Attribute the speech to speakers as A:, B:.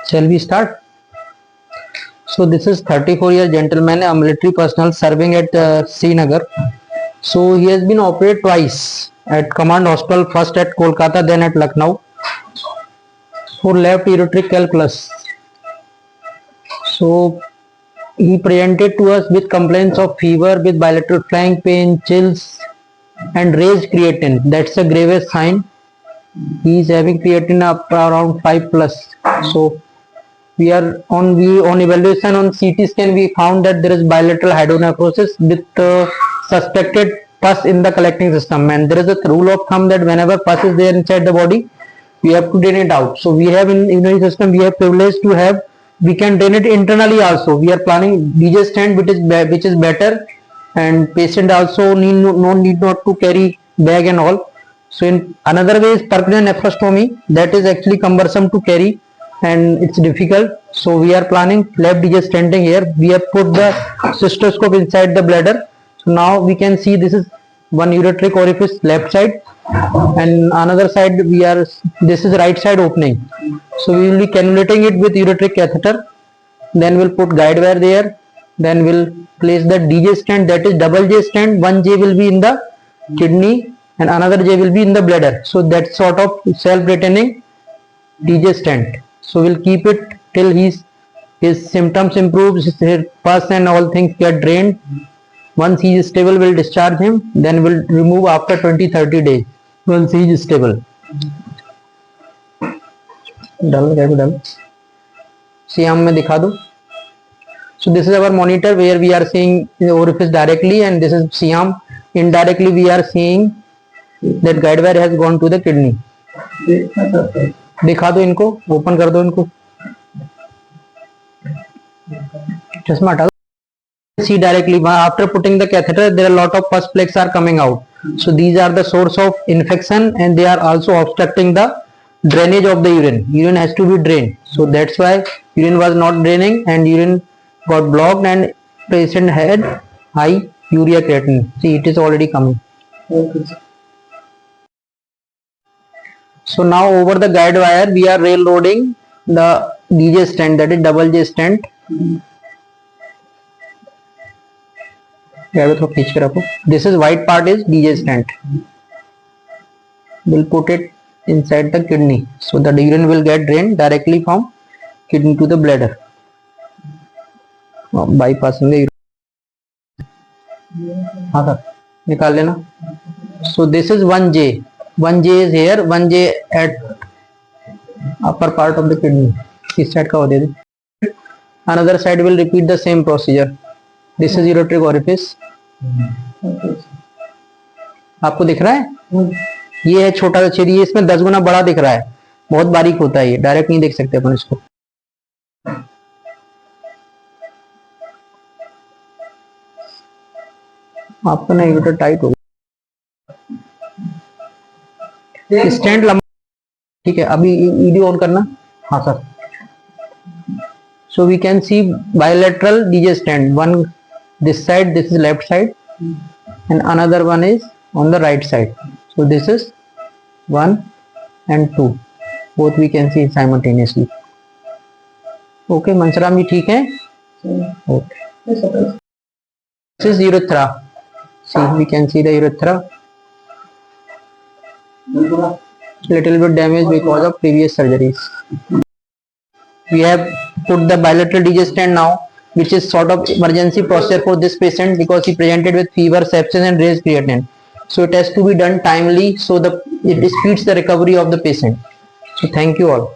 A: Shall we start? So this is 34-year gentleman, a military personnel serving at Srinagar. So he has been operated twice at Command Hospital, first at Kolkata, then at Lucknow, for left ureteric calculus. So he presented to us with complaints of fever, with bilateral flank pain, chills, and raised creatinine. That's the gravest sign. He is having creatinine up around 5 plus. So we on evaluation on CT scan, we found that there is bilateral hydronephrosis with suspected pus in the collecting system, and there is a rule of thumb that whenever pus is there inside the body, we have to drain it out. So we have in immunity system, we have privilege to have, we can drain it internally also. We are planning DJ stand which is better, and patient also need not to carry bag and all. So in another way is percutaneous nephrostomy, that is actually cumbersome to carry and it's difficult. So we are planning left DJ stenting here. We have put the cystoscope inside the bladder. So now we can see this is one ureteric orifice left side, and another side this is right side opening. So we will be cannulating it with ureteric catheter. Then we'll put guide wire there. Then we'll place the DJ stent, that is double J stent. One J will be in the kidney and another J will be in the bladder. So that sort of self-retaining DJ stent. So we'll keep it till his symptoms improve, his pus and all things get drained. Once he is stable, we'll discharge him. Then we'll remove after 20-30 days once he is stable. Siam में दिखा दो. So this is our monitor where we are seeing the orifice directly, and this is Siam. Indirectly we are seeing that guide wire has gone to the kidney. दिखा दो इनको, open कर दो इनको, चश्मा हटा दो. See directly after putting the catheter, there are a lot of pus flakes are coming out. So these are the source of infection, and they are also obstructing the drainage of the urine. Urine has to be drained. So that's why urine was not draining and urine got blocked, and patient had high urea creatinine. See, it is already coming. Okay. So now over the guide wire we are railroading the DJ stent, that is double J stent. This is white part is DJ stent. We'll put it inside the kidney, so the urine will get drained directly from kidney to the bladder, bypassing the urine. हाँ sir, निकाल लेना. So this is 1J. 1J is here, 1J at upper part of the kidney. इस side का हो दे. Another side will repeat the same procedure. This is ureteric orifice. आपको दिख रहा है? ये है छोटा सा छेद, ये इसमें 10 गुना बड़ा दिख रहा है, बहुत बारीक होता है, ये डायरेक्ट नहीं देख सकते अपन इसको. आपका ना यूरेटर टाइट हो गया. स्टैंड लंबा, ठीक है. अभी ईडी ऑन करना. हाँ sir. So we can see bilateral DJ stand. One this side, this is left side, and another one is on the right side. So this is 1 and 2. Both we can see simultaneously. Okay, Mansaram ji ठीक है? Okay. This is urethra. See, we can see the urethra. Little bit damaged because of previous surgeries. We have put the bilateral DJ stand now, which is sort of emergency procedure for this patient because he presented with fever, sepsis and raised creatinine. So it has to be done timely, so it speeds the recovery of the patient. So thank you all.